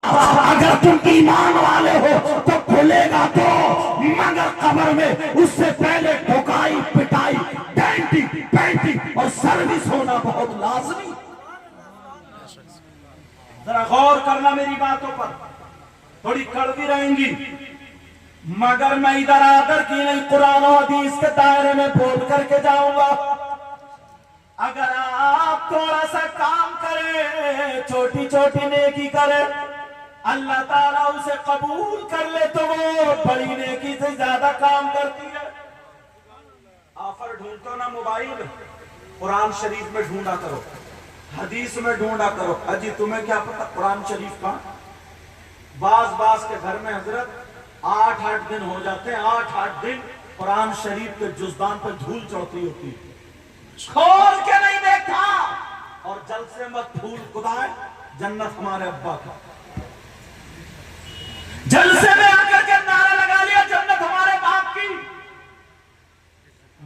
اگر تم ایمان والے ہو تو کھلے گا تو، مگر قبر میں اس سے پہلے ٹھکائی پٹائی پینٹنگ اور سروس ہونا بہت لازمی۔ ذرا غور کرنا میری باتوں پر، تھوڑی کڑوی رہیں گی مگر میں ادھر آدھر کی نہیں، قرآن و حدیث کے دائرے میں بول کر کے جاؤں گا۔ اگر آپ تھوڑا سا کام کریں، چھوٹی چھوٹی نیکی کریں، اللہ تعالیٰ اسے قبول کر لے تو وہ بڑی نیکی سے زیادہ کام کرتی ہے۔ آفر ڈھونڈو نا موبائل، قرآن شریف میں ڈھونڈا کرو، حدیث میں ڈھونڈا کرو۔ اجی تمہیں کیا پتا قرآن شریف کا؟ بعض کے گھر میں حضرت 8 دن ہو جاتے ہیں، 8 دن قرآن شریف کے جزدان پہ دھول چڑھتی ہوتی ہے، کھول کے نہیں دیکھا، اور جلسے میں دھول خدائے جنت ہمارے ابا کا، جلسے میں آ کر کے نعرہ لگا لیا جنت ہمارے باپ کی۔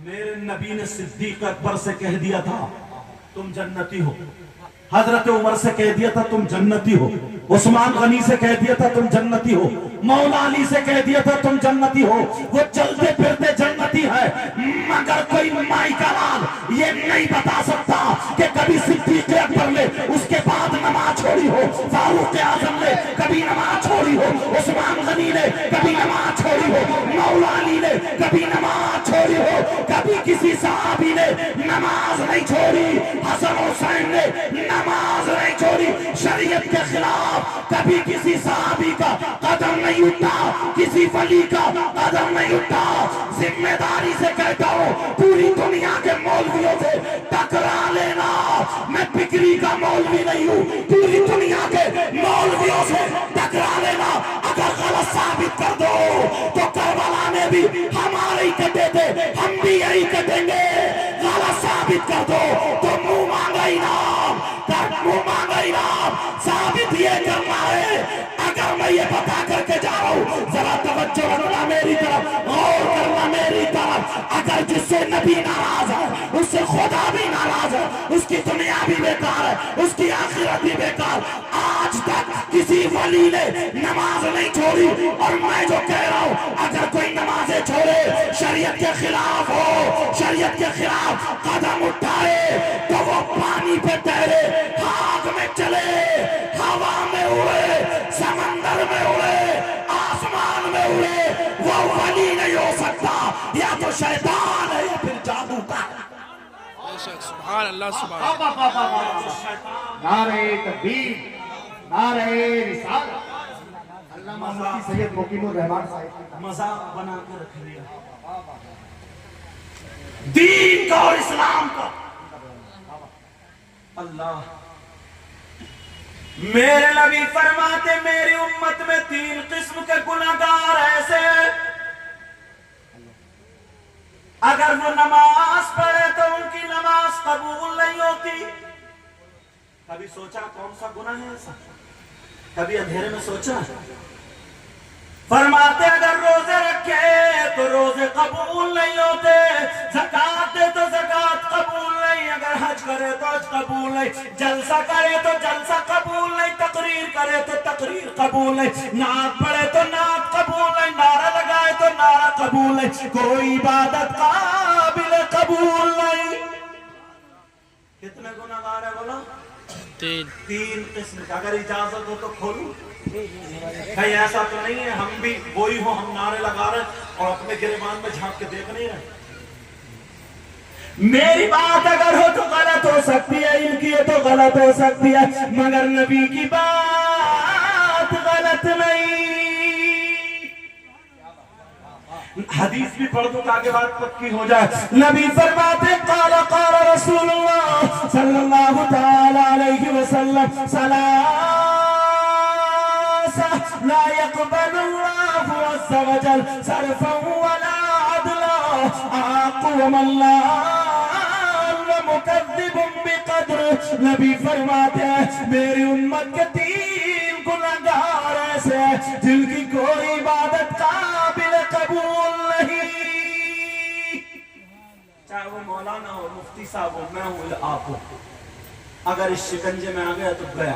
میرے نبی نے صدیق اکبر سے کہہ دیا تھا تم جنتی ہو، حضرت عمر سے کہہ دیا تھا تم جنتی ہو، عثمان غنی سے کہہ دیا تھا تم جنتی ہو، مولا علی سے کہہ دیا تھا تم جنتی ہو۔ وہ چلتے پھرتے جنتی ہے، مگر کوئی مائی کا لال یہ نہیں بتا سکتا کہ کبھی صدیق اکبر نے اس کے بعد نماز چھوڑی ہو، فاروق اعظم نے کبھی نماز چھوڑی ہو، عثمان غنی نے کبھی نماز چھوڑی ہو، مولا علی نے کبھی نماز چھوڑی ہو، کبھی کسی صحابی نے نماز نہیں چھوڑی، حسن حسین نے نماز نہیں چھوڑی، شریعت کے خلاف کبھی کسی صحابی کا قدم نہیں اٹھا، کسی ولی کا قدم نہیں اٹھا۔ ذمہ داری سے کہتا ہوں پوری دنیا کے مولویوں سے ٹکرا لینا، میں بکری کا مولوی نہیں ہوں، پوری دنیا کے مولویوں سے ٹکرا لینا۔ اگر غلط ثابت کر دو تو کربلا میں بھی ہمارے ہی کٹے تھے، ہم بھی یہی کٹیں گے۔ غلط ثابت کر دو تو منہ مانگا انعام، منہ مانگا انعام ثابت یہ کرنا ہے۔ اگر میں یہ بتا کر کے جا رہا ہوں، ذرا توجہ رکھنا میری طرف، غور کرنا میری طرف، اگر جس سے نبی ناراض ہے اس سے خدا بھی ناراض ہے، اس کی دنیا بھی بیکار ہے، اس کی آخرت بھی بیکار۔ آج تک کسی ولی نے نماز نہیں چھوڑی، اور میں جو کہہ رہا ہوں اگر کوئی نمازیں چھوڑے، شریعت کے خلاف ہو، شریعت کے خلاف قدم اٹھائے تو وہ پانی پہ تیرے، آگ میں چلے، ہوا میں اڑے، سمندر میں اڑے، آسمان میں اڑے، وہ ولی نہیں ہو سکتا، یا تو شیطان ہے یا پھر جادو کا۔ سبحان اللہ، سبحان اللہ۔ نعرہ تکبیر، نعرہ رسالت۔ علامہ مفتی سید مقیم الرحمان صاحب مذاق بنا کے رکھ لیا دین کا اور اسلام کا۔ اللہ میرے نبی فرماتے میری امت میں 3 قسم کے گناہگار ایسے ہیں، اگر وہ نماز پڑھے تو ان کی نماز قبول نہیں ہوتی۔ کبھی سوچا کون سا گناہ ہے ایسا؟ کبھی اندھیرے میں سوچا؟ فرماتے اگر روزے رکھے تو روزے قبول نہیں ہوتے، زکات دے تو زکات قبول نہیں، اگر حج کرے تو حج قبول نہیں، جلسہ کرے تو جلسہ قبول نہیں، تقریر کرے تو تقریر قبول نہیں، نعت پڑھے تو نعت قبول نہیں، نعرہ لگائے تو نعرہ قبول نہیں، کوئی عبادت قابل قبول نہیں۔ کتنے گناہگار ہیں بولو؟ 3 قسم کا۔ اگر اجازت ہو تو کھولوں؟ کہیں ایسا تو نہیں ہے ہم بھی وہی ہوں، ہم نعرے لگا رہے اور اپنے گریبان میں جھانک کے دیکھ نہیں رہے؟ میری بات اگر ہو تو غلط ہو سکتی ہے، ان کی تو غلط ہو سکتی ہے، مگر نبی کی بات غلط نہیں۔ حدیث بھی پڑھ دوں تاکہ بات پکی ہو جائے۔ نبی فرماتے قال قال رسول اللہ صلی اللہ تعالی علیہ وسلم لا يقبل الله عز وجل صرفا ولا عدلا، اقوم الله مكذب بقدر۔ نبی فرماتے ہیں میری امت کے 3 گناہگار ایسے ہیں جن کی کوئی عبادت قابل قبول نہیں، چاہے وہ مولانا ہو، مفتی صاحب ہو، میں ہوں یا آپ ہو۔ اگر اس شکنجے میں آ گیا تو گیا۔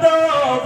2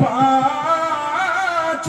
5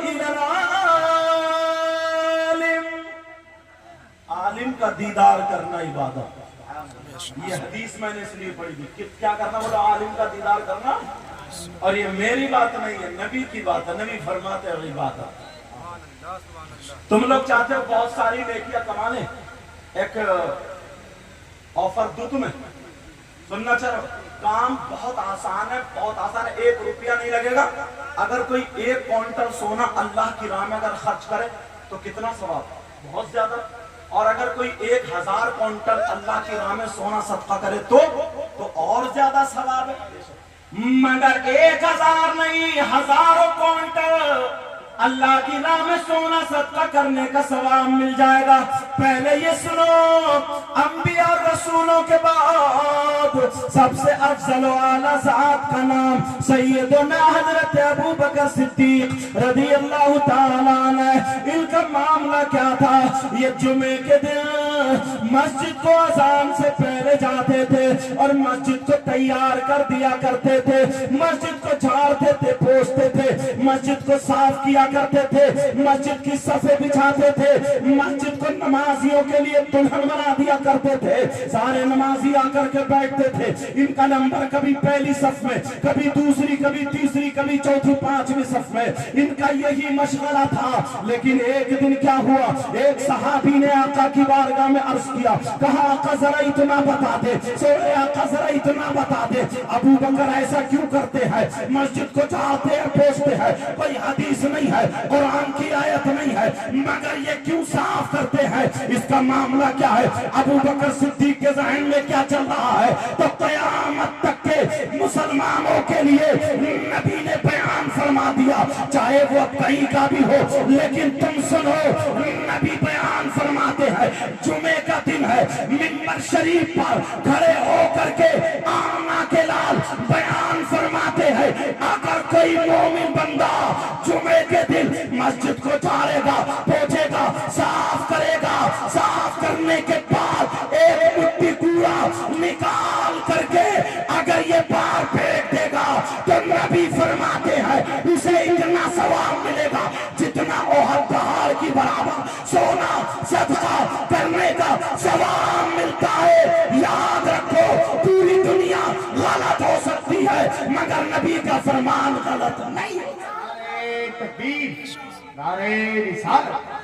إلى العالم. عالم کا دیدار کرنا عبادت. یہ حدیث میں نے اس لیے پڑھی تھی. کیا کرنا بولا؟ عالم کا دیدار کرنا. اور یہ میری بات نہیں ہے، نبی کی بات ہے. نبی فرماتے ہیں عبادت. تم لوگ چاہتے ہو بہت ساری نیکیاں کمانے، ایک آفر دو تمہیں. سننا چاہو، کام بہت آسان ہے، بہت آسان ہے. 1 روپیہ نہیں لگے گا. اگر کوئی 1 کوئنٹل سونا اللہ کی راہ میں اگر خرچ کرے تو کتنا ثواب؟ بہت زیادہ. اور اگر کوئی 1000 کوئنٹل اللہ کی راہ میں سونا صدقہ کرے تو اور زیادہ ثواب ہے. مگر 1000 نہیں، ہزاروں کوئنٹل اللہ کی راہ میں سونا صدقہ کرنے کا ثواب مل جائے گا. پہلے یہ سنو، انبیاء اور رسولوں کے بعد سب سے افضل و اعلیٰ ذات کا نام سیدنا حضرت ابو بکر صدیق رضی اللہ تعالیٰ عنہ. ان کا معاملہ کیا تھا؟ یہ جمعے کے دن مسجد کو اذان سے پہلے جاتے تھے اور مسجد کو تیار کر دیا کرتے تھے. مسجد کو جھاڑتے تھے، پوچھتے تھے، مسجد کو صاف کیا کرتے تھے، مسجد کی صفیں بچھاتے تھے، مسجد کو نمازیوں کے لیے دلہن بنا دیا کرتے تھے. سارے نمازی آ کر کے بیٹھتے تھے. ان کا نمبر کبھی پہلی صف میں، کبھی دوسری، کبھی تیسری، کبھی چوتھی، 5ویں صف میں. ان کا یہی مشغلہ تھا. لیکن ایک دن کیا ہوا؟ ایک صحابی نے آقا کی بارگاہ میں عرض کیا، کہا آقا ذرا اتنا بتا دے. سوئے آقا ذرا اتنا بتا دے، ابو بکر ایسا کیوں کرتے ہیں؟ مسجد کو جاتے ہیں، پوچھتے ہیں، کوئی حدیث نہیں ہے، قرآن کی آیت نہیں ہے، مگر یہ کیوں صاف کرتے ہیں؟ اس کا معاملہ کیا ہے؟ ابو بکر صدیق کے ذہن میں کیا چل رہا ہے؟ تو قیامت تک کے مسلمانوں کے لیے نبی نے بیان فرما دیا، چاہے وہ کہیں کا بھی ہو، لیکن تم سنو. نبی بیان فرماتے ہیں، جمعے کا دن ہے، منبر شریف پر کھڑے ہو کر کے آمنہ کے لال بیان فرماتے ہیں، اگر کوئی مومن بندہ جمعے کے دن مسجد کو جھاڑے گا، پوچھے گا، صاف کرے گا، صاف کرنے کے بعد ایک مٹھی کوڑا نکال کر کے اگر یہ باہر پھینک دے گا تو نبی فرماتے ہیں اسے اتنا ثواب ملے گا جتنا احد پہاڑ کی برابر سونا صدقہ کرنے کا ثواب ملتا ہے. یاد رکھو، پوری دنیا غلط ہو سکتی ہے مگر نبی کا فرمان غلط نہیں. نعرہ تکبیر، نعرہ رسالت.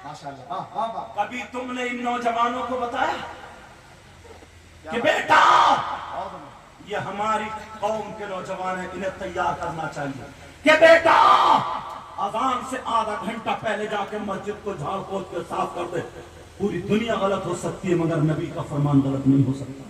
ماشاءاللہ، واہ واہ واہ. کبھی تم نے ان نوجوانوں کو بتایا کہ بیٹا یہ ہماری قوم کے نوجوان ہیں، انہیں تیار کرنا چاہیے کہ بیٹا اذان سے آدھا گھنٹہ پہلے جا کے مسجد کو جھاڑ پوچھ کے صاف کر دے. پوری دنیا غلط ہو سکتی ہے مگر نبی کا فرمان غلط نہیں ہو سکتا.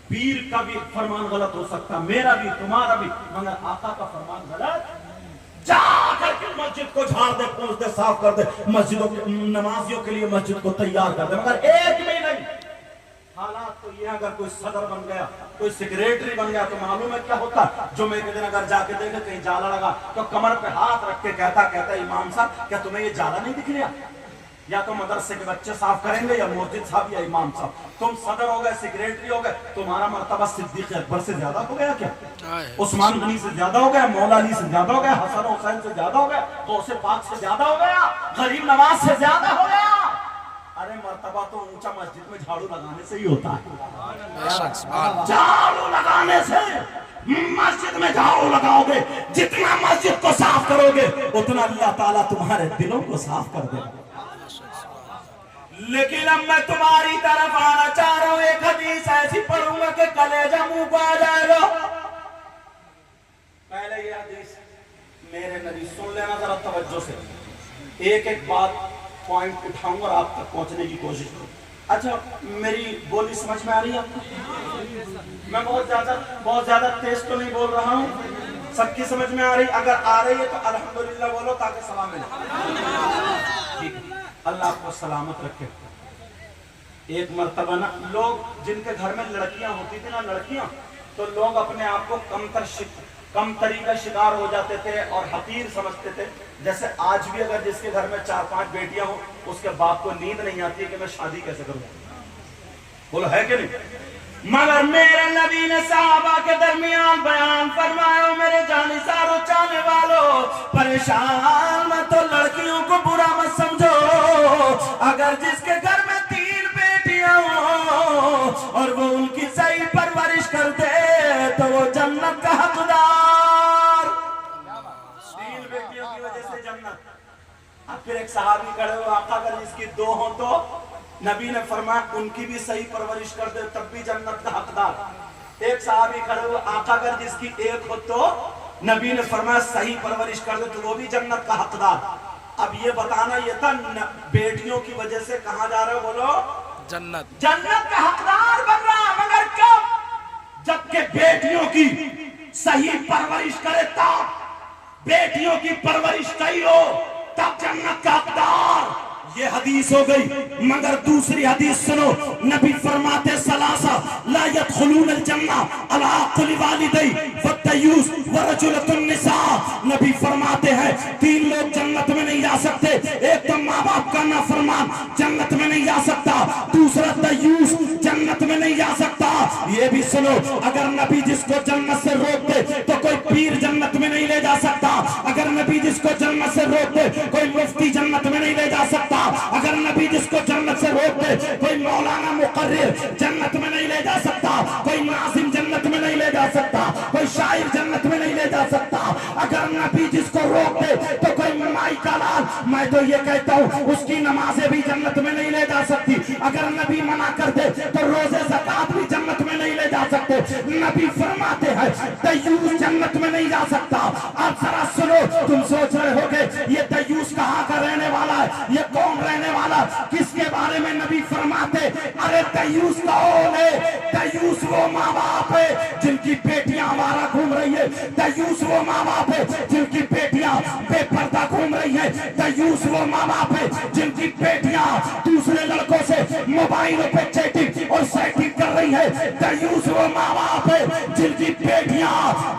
پیر کا بھی فرمان غلط ہو سکتا، میرا بھی، تمہارا بھی، مگر آقا کا فرمان غلط. جا کر کے مسجد کو جھاڑ دے، پوچھ دے، صاف کر دے، مسجدوں کے نمازیوں کے لیے مسجد کو تیار کر دے، مگر ایک بھی نہیں. حالات تو یہ اگر کوئی صدر بن گیا، کوئی سیکریٹری بن گیا تو معلوم ہے کیا ہوتا. جمعے کے دن اگر جا کے دیکھے کہیں جالا لگا تو کمر پہ ہاتھ رکھ کے کہتا امام صاحب کیا تمہیں یہ جالا نہیں دکھ رہا؟ یا تو مدرسے کے بچے صاف کریں گے یا مسجد صاحب یا امام صاحب. تم صدر ہو گئے، سیکریٹری ہو گئے، تمہارا مرتبہ صدیق اکبر سے زیادہ ہو گیا کیا؟ عثمان غنی سے زیادہ ہو گیا، مولا علی سے زیادہ ہو گیا، حسن حسین سے زیادہ ہو گیا، غوث پاک سے زیادہ ہو گیا، غریب نواز سے زیادہ ہو گیا؟ ارے مرتبہ تو اونچا مسجد میں جھاڑو لگانے سے ہی ہوتا ہے. جھاڑو لگانے سے، مسجد میں جھاڑو لگاؤ گے، جتنا مسجد کو صاف کرو گے اتنا اللہ تعالیٰ تمہارے دلوں کو صاف کر دے. لیکن اب میں تمہاری طرف آنا چاہ رہا ہوں. ایک حدیث ایسی پڑھوں گا کہ کلیجہ منہ کو آ جائے گا. پہلے یہ حدیث میرے نبی سن لینا ذرا توجہ سے. ایک ایک بات پوائنٹ اٹھاؤں اور آپ تک پہنچنے کی کوشش کروں. اچھا میری بولی سمجھ میں آ رہی ہے آپ کو؟ میں بہت زیادہ تیز تو نہیں بول رہا ہوں، سب کی سمجھ میں آ رہی؟ اگر آ رہی ہے تو الحمدللہ بولو تاکہ سلام ملے. ٹھیک ہے، اللہ آپ کو سلامت رکھے. ایک مرتبہ نا لوگ جن کے گھر میں لڑکیاں ہوتی تھی نا، لڑکیاں، تو لوگ اپنے آپ کو کمتری کا شکار ہو جاتے تھے اور حقیر سمجھتے تھے. جیسے آج بھی اگر جس کے گھر میں 4-5 بیٹیاں ہوں اس کے باپ کو نیند نہیں آتی ہے کہ میں شادی کیسے کروں. بولو ہے کہ نہیں؟ مگر میرے نبی نے صحابہ کے درمیان بیان فرمایا، میرے جانثارو چاہنے والوں، پریشان مت تو لڑکیوں کو برا مت سمجھو، اگر جس کے گھر میں 3 بیٹیاں ہوں اور وہ ان کی صحیح پرورش کر دے تو وہ جنت کا حقدار۔ 3 بیٹیوں کی وجہ سے جنت۔ اب پھر ایک صحابی کھڑے ہوئے، آقا اگر جس کی 2 ہوں تو؟ نبی نے فرمایا ان کی بھی صحیح پرورش کر دے تب بھی جنت کا حقدار۔ ایک صحابی کھڑے ہوئے، آقا اگر جس کی 1 ہو تو؟ نبی نے فرمایا صحیح پرورش کر دے تو وہ بھی جنت کا حقدار۔ اب یہ بتانا یہ تھا بیٹیوں کی وجہ سے کہاں جا رہے ہو؟ بولو جنت۔ جنت کا حقدار بن رہا، مگر کب؟ جبکہ بیٹیوں کی صحیح پرورش کرے تب، بیٹیوں کی پرورش صحیح ہو تب جنت کا حقدار۔ یہ حدیث ہو گئی، مگر دوسری حدیث سنو، نبی فرماتے ثلاثہ لا يدخلون الجنہ العاقل والدی والدیوس ورجلۃ النساء۔ نبی فرماتے ہیں 3 لوگ جنت میں نہیں جا سکتے، ایک تو ماں باپ کا نافرمان جنت میں نہیں جا سکتا، دوسرا دیوس جنت میں نہیں جا سکتا۔ یہ بھی سنو، اگر نبی جس کو جنت سے روک دے تو کوئی پیر جنت میں نہیں لے جا سکتا، اگر نبی جس کو جنت سے روک دے کوئی مفتی جنت میں نہیں لے جا سکتا، اگر نبی جس کو جنت سے روک دے کوئی مولانا مقرر جنت میں نہیں لے جا سکتا، کوئی ناظم جنت میں نہیں لے جا سکتا، کوئی شاعر جنت میں نہیں لے جا سکتا، اگر نبی جس کو روک دے تو کوئی مائی کا لال، میں تو یہ کہتا ہوں اس کی نمازیں بھی جنت میں نہیں لے جا سکتی، اگر نبی منع کر دے تو روزے زکات بھی جنت میں نہیں لے جا سکتے۔ نبی فرماتے ہیں دیوس جنت میں نہیں جا سکتا۔ اب ذرا سنو، تم سوچ رہے ہوگے یہ دیوس کہاں کا رہنے والا ہے، یہ کون رہنے والا، کس کے بارے میں نبی فرماتے؟ ارے دیوس کون ہے؟ دیوس وہ ماں باپ ہے جن کی بیٹیاں آوارہ گھوم رہی ہے، دیوس وہ ماں باپ ہے جن کی بیٹیاں بے پردہ گھوم رہی ہے، دیوس وہ ماں باپ ہے جن کی بیٹیاں دوسرے لڑکوں سے موبائلوں پہ چیٹنگ اور سیٹنگ کر رہی ہے، دیوس وہ ماں باپ ہے جن کی بیٹیاں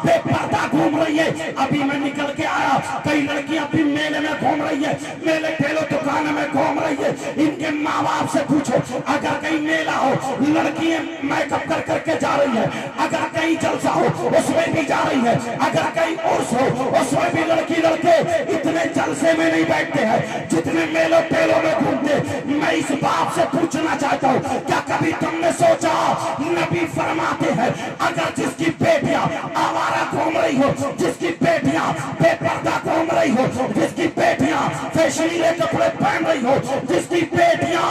بے پردہ گھوم رہی ہے۔ ابھی میں نکل کے آیا، کئی لڑکیاں بھی میلے میں گھوم رہی ہے، میلے ٹھیلوں دکان میں گھوم رہی ہے، ان کے ماں باپ سے پوچھو اگر کہیں میلہ ہو لڑکیاں میک اپ کر کے جا رہی ہے، اگر کہیں جلسہ ہو اس میں بھی جا رہی ہے، اگر کہیں عرس ہو اس میں بھی لڑکی لڑکے اتنے جلسے میں نہیں بیٹھتے ہیں جتنے میلوں ٹیلوں میں گھومتے۔ میں اس باپ سے پوچھنا چاہتا ہوں، کیا کبھی تم نے سوچا؟ نبی فرماتے ہیں اگر جس کی بیٹیاں آوارہ گھوم رہی ہو، جس کی بیٹیاں بے پردہ گھوم رہی ہو، جس کی بیٹیاں فیشنیلے کپڑے پہن رہی ہو، جس کی بیٹیاں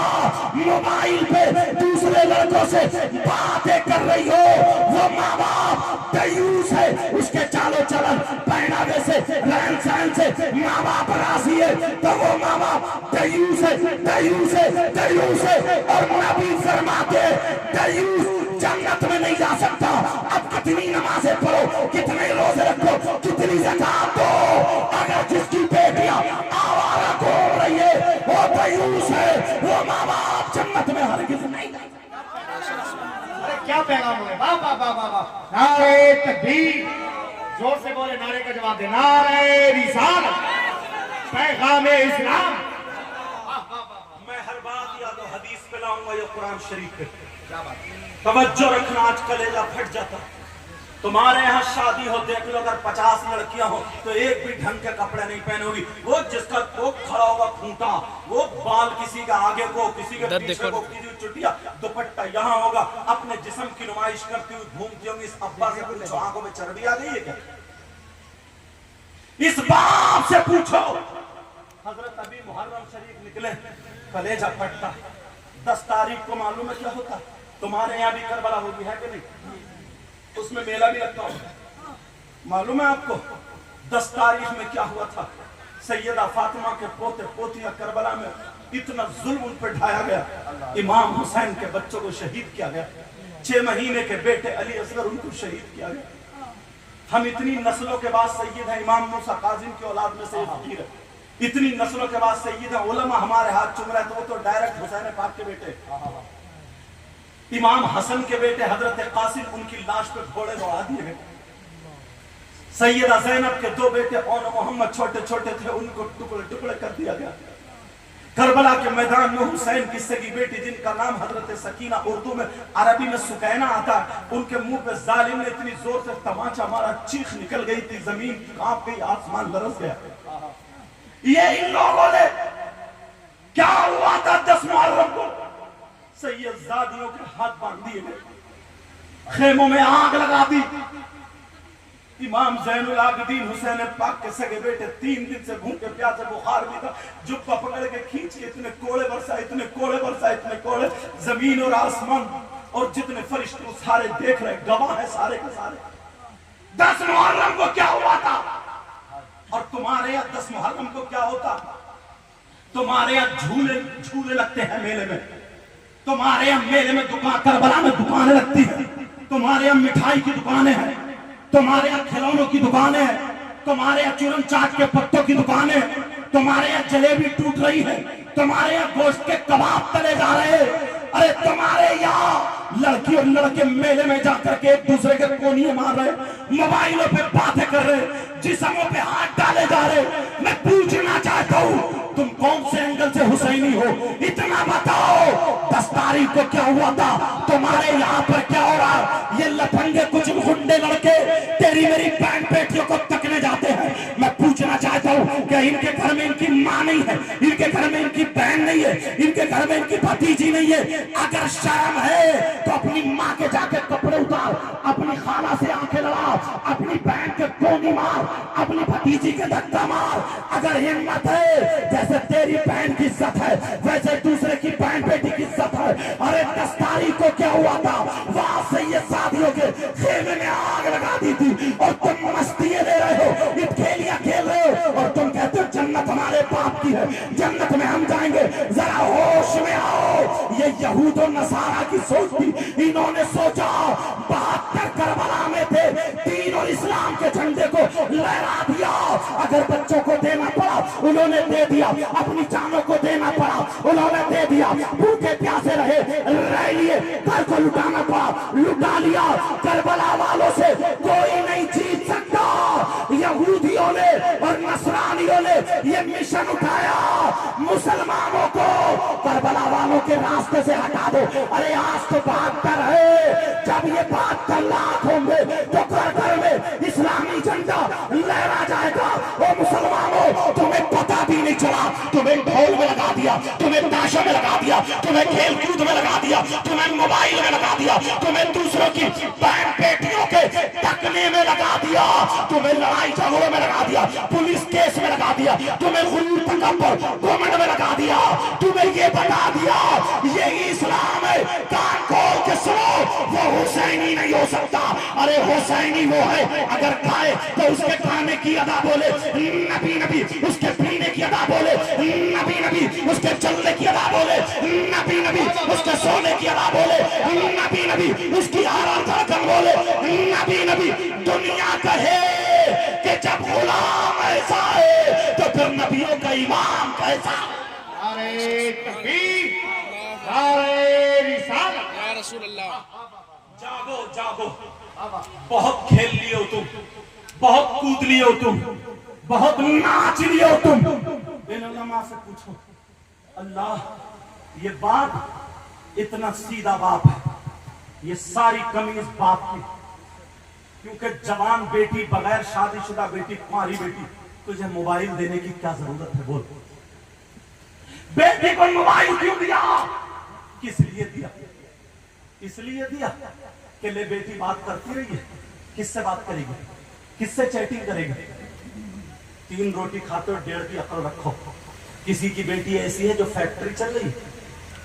موبائل پہ دوسرے لڑکوں سے باتیں کر رہی ہو، وہ ماں باپ دیوس ہے۔ اس کے چالو چلن پہناوے سے رہن سہن سے ماں باپ راضی ہے تو وہ ماں باپ دیوس ہے، دیوس ہے، دیوس ہے۔ اور نبی فرماتے دیوس جنت میں نہیں جا سکتا۔ اب کتنی نمازیں پڑھو، کتنے روزے رکھو، کتنی زکات دو، اگر جس کی بیٹیاں آوارہ گھوم رہی ہے وہ دیوس ہے، وہ ماں باپ جنت میں ہرگز نہیں جائے۔ ارے کیا پیغام ہوئے؟ واہ واہ واہ واہ واہ، نعرہ تکبیر، زور سے بولے، نعرے کا جواب دے، نعرہ رسالت، پیغام اسلام۔ میں ہر بات یاد و حدیث پہ لاؤں گا یا قرآن شریف پہ۔ توجہ رکھنا، آج کلیجہ پھٹ جاتا۔ تمہارے یہاں شادی ہو، دیکھ لو اگر 50 لڑکیاں ہو تو ایک بھی ڈھنگ کے کپڑے نہیں پہنے ہوگی، وہ جس کا وہ کھڑا ہوگا کھونٹا، وہ بال کسی کا آگے کو، کسی کے پیچھے کو، کسی چٹیا، دوپٹہ یہاں ہوگا، اپنے جسم کی نمائش کرتی ہوئی گھومتی ہوں گی۔ اس ابا سے پوچھو آنکھوں میں چربی آ گئی ہے کیا؟ اس باپ سے پوچھو۔ حضرت ابھی محرم شریف نکلے، کلیجہ پھٹتا۔ 10 تاریخ کو معلوم ہے کیا ہوتا؟ تمہارے یہاں بھی کربلا ہوگی ہے کہ نہیں؟ اس میں میلہ بھی لگتا ہوں، معلوم ہے آپ کو 10 تاریخ میں کیا ہوا تھا؟ سیدہ فاطمہ کے پوتے پوتیاں کربلا میں اتنا ظلم ان پہ ڈھایا گیا، امام حسین کے بچوں کو شہید کیا گیا، 6 مہینے کے بیٹے علی اصغر ان کو شہید کیا گیا۔ ہم اتنی نسلوں کے بعد سید ہیں، امام موسیٰ کاظم کی اولاد میں سے یہ فقیر ہے، اتنی نسلوں کے بعد سید ہیں، علماء ہمارے ہاتھ چوم رہے تو وہ تو ڈائریکٹ حسین پاک کے بیٹے، امام حسن کے بیٹے حضرت قاسم، ان کی لاش پہ گھوڑے دوڑا دیے گئے۔ سیدہ زینب کے 2 بیٹے اون محمد چھوٹے چھوٹے تھے، ان کو ٹکڑے ٹکڑے کر دیا گیا۔ کربلا کے میدان میں حسین کی سگی بیٹی جن کا نام حضرت سکینہ، اردو میں عربی میں سکینہ آتا ہے، ان کے منہ پہ ظالم نے اتنی زور سے تماچا مارا، چیخ نکل گئی تھی، زمین کانپ گئی، آسمان لرز گیا۔ یہ ان لوگوں نے کیا ہوا تھا 10 محرم کو؟ سید زادیوں کے ہاتھ باندھ دیے گئے، خیموں میں آگ لگا دی۔ امام زین العابدین حسین پاک کے سگے بیٹے 3 دن سے بھوکے پیاسے، بخار بھی تھا، جبہ پکڑ کے کھینچ کے اتنے کوڑے برسائے، اتنے کوڑے برسائے، اتنے کوڑے، زمین اور آسمان اور جتنے فرشتے وہ سارے دیکھ رہے، گواہ ہیں سارے کے سارے۔ 10 محرم کو کیا ہوا تھا؟ اور تمہارے یہاں 10 محرم کو کیا ہوتا؟ تمہارے یہاں جھولے لگتے ہیں میلے میں، تمہارے یہاں میلے میں کربلا میں دکانیں لگتی ہیں، تمہارے یہاں مٹھائی کی دکانیں ہیں، تمہارے یہاں کھلونوں کی دکانیں ہیں، تمہارے یہاں چورن چاٹ کے پتوں کی دکانیں ہیں، تمہارے یہاں جلیبی ٹوٹ رہی ہے، تمہارے یہاں گوشت کے کباب تلے جا رہے ہیں۔ ارے تمہارے یہاں لڑکی اور لڑکے میلے میں جا کر کے ایک دوسرے کے کونیے مار رہے، موبائلوں پہ باتیں کر رہے، جسموں پہ ہاتھ ڈالے جا رہے۔ میں پوچھنا چاہتا ہوں تم کون سے اینگل سے حسینی ہو؟ اتنا بتاؤ 10 تاریخ کو کیا ہوا تھا؟ تمہارے یہاں پر کیا ہو رہا؟ یہ لفنگے کچھ غنڈے لڑکے تیری میری بہن بیٹیوں کو تکنے جاتے ہیں۔ میں پوچھنا چاہتا ہوں کہ ان کے گھر میں ان کی ماں نہیں ہے، ان کے گھر میں ان کی بہن نہیں ہے، ان کے گھر میں ان کی بھتیجی نہیں ہے؟ اگر شرم ہے تو اپنی ماں کے جا کے کپڑے اتار، اپنی خالہ سے آنکھیں لڑا، اپنی بہن کے کونی مار، اپنی بھتیجی کے دھکا مار۔ اگر ہمت ہے جیسے تیری بہن کی عزت ہے ویسے دوسرے کی بہن بیٹی کی عزت ہے۔ ارے 10 تاریخ کو کیا ہوا تھا؟ وہاں سے یہ شادیوں کے خیمے میں آگ لگا دی تھی اور تم مستیاں لے رہے ہو، کھیلیاں کھیل رہے ہو اور تم کہتے ہو جنت ہمارے باپ کی ہے، جنت میں ہم جائیں گے۔ ذرا ہوش میں آؤ، یہ یہود و نصارہ کی سوچ تھی۔ انہوں نے سوچا 72 کربلا میں تھے، دین اور اسلام کے جھنڈے کو لہرا دیا، اگر بچوں کو دینا پڑا انہوں نے دے دیا، اپنی جانوں کو دینا پڑا انہوں نے دے دیا، بھوکے پیاسے رہ لیے، گھر کو لٹانا پڑا لٹا لیا۔ کربلا والوں سے کوئی نہیں جیت سکتا۔ یہودیوں نے اور نصرانیوں نے یہ مشن اٹھایا مسلمانوں کو کربلا والوں کے راستے سے ہٹا دو۔ ارے آج تو 72 ہے، جب یہ 72 لاکھ ہوں گے تو گھر گھر میں اسلامی جھنڈا لہرا جائے گا۔ اور مسلمانوں تمہیں پتہ بھی نہیں چلا، تمہیں ڈھول میں لگا دیا، تمہیں تاشا میں لگا دیا، تمہیں کھیل کود میں لگا دیا، تمہیں موبائل میں لگا دیا، تمہیں دوسروں کی بہن بیٹیوں کے ٹکنے میں لگا دیا، تمہیں لڑائی جھگڑوں میں لگا دیا، پولیس کیس میں لگا دیا، تمہیں غرور تکبر گھمنڈ میں لگا دیا، تمہیں یہ بتا دیا یہی اسلام ہے۔ کان کھول کے سنو، وہ حسینی نہیں ہو سکتا۔ ارے حسینی وہ ہے اگر کھائے تو اس کے کھانے کی ادا بولے نبی نبی، اس کے پینے کی ادا بولے نبی نبی، اس کے چلنے کی ادا بولے نبی نبی، اس کے سونے کی ادا بولے نبی نبی، اس کی ہر ہر دھڑکن بولے نبی نبی۔ دنیا کہے کہ جب غلام ایسا ہے تو پھر نبیوں کا امام کیسا؟ نعرہ تکبیر، نعرہ رسالت۔ یا رسول اللہ، جاگو جاگو، بہت کھیل لیے ہو تم، بہت کود لیے ہو تم، بہت ناچ لیے ہو تم۔ ان علماء سے پوچھو، اللہ یہ باپ اتنا سیدھا باپ ہے، یہ ساری قمیض باپ کی، کیونکہ جوان بیٹی بغیر شادی شدہ بیٹی کماری بیٹی تجھے موبائل دینے کی کیا ضرورت ہے؟ بول، بیٹی کو موبائل کیوں دیا؟ کس لیے دیا؟ اس لیے دیا کہ لے بیٹی بات کرتی رہی ہے، کس سے بات کرے گی، کس سے چیٹنگ کرے گی؟ 3 روٹی کھاتے اور 1.5 کی عقل رکھو۔ کسی کی بیٹی ایسی ہے جو فیکٹری چل رہی ہے،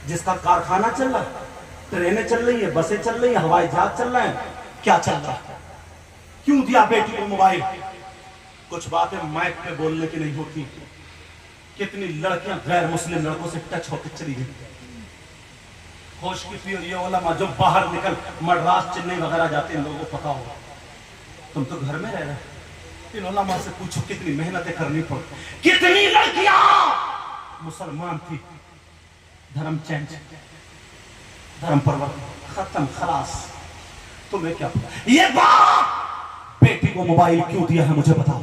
جس کا کارخانہ چل رہا ہے، ٹرینیں چل رہی ہیں، بسیں چل رہی ہیں، ہوائی جہاز چل رہے ہیں، کیا چل رہا ہے؟ کیوں دیا بیٹی کو موبائل؟ کچھ باتیں مائک پہ بولنے کی نہیں ہوتی۔ کتنی لڑکیاں غیر مسلم لڑکوں سے ٹچ ہو کے چلی گئی۔ خوش کسی اور یہ علماء جو باہر نکل مدراس چنئی وغیرہ جاتے ہیں، ان لوگوں کو پتا ہوگا، تم تو گھر میں رہ رہے ہیں۔ ان علماء سے پوچھو کتنی محنتیں کرنی پڑ، کتنی لڑکیاں مسلمان تھی، دھرم چینج، دھرم پرورت ختم، خلاص۔ تمہیں کیا پتا؟ یہ باپ بیٹی کو موبائل کیوں دیا ہے مجھے بتاؤ۔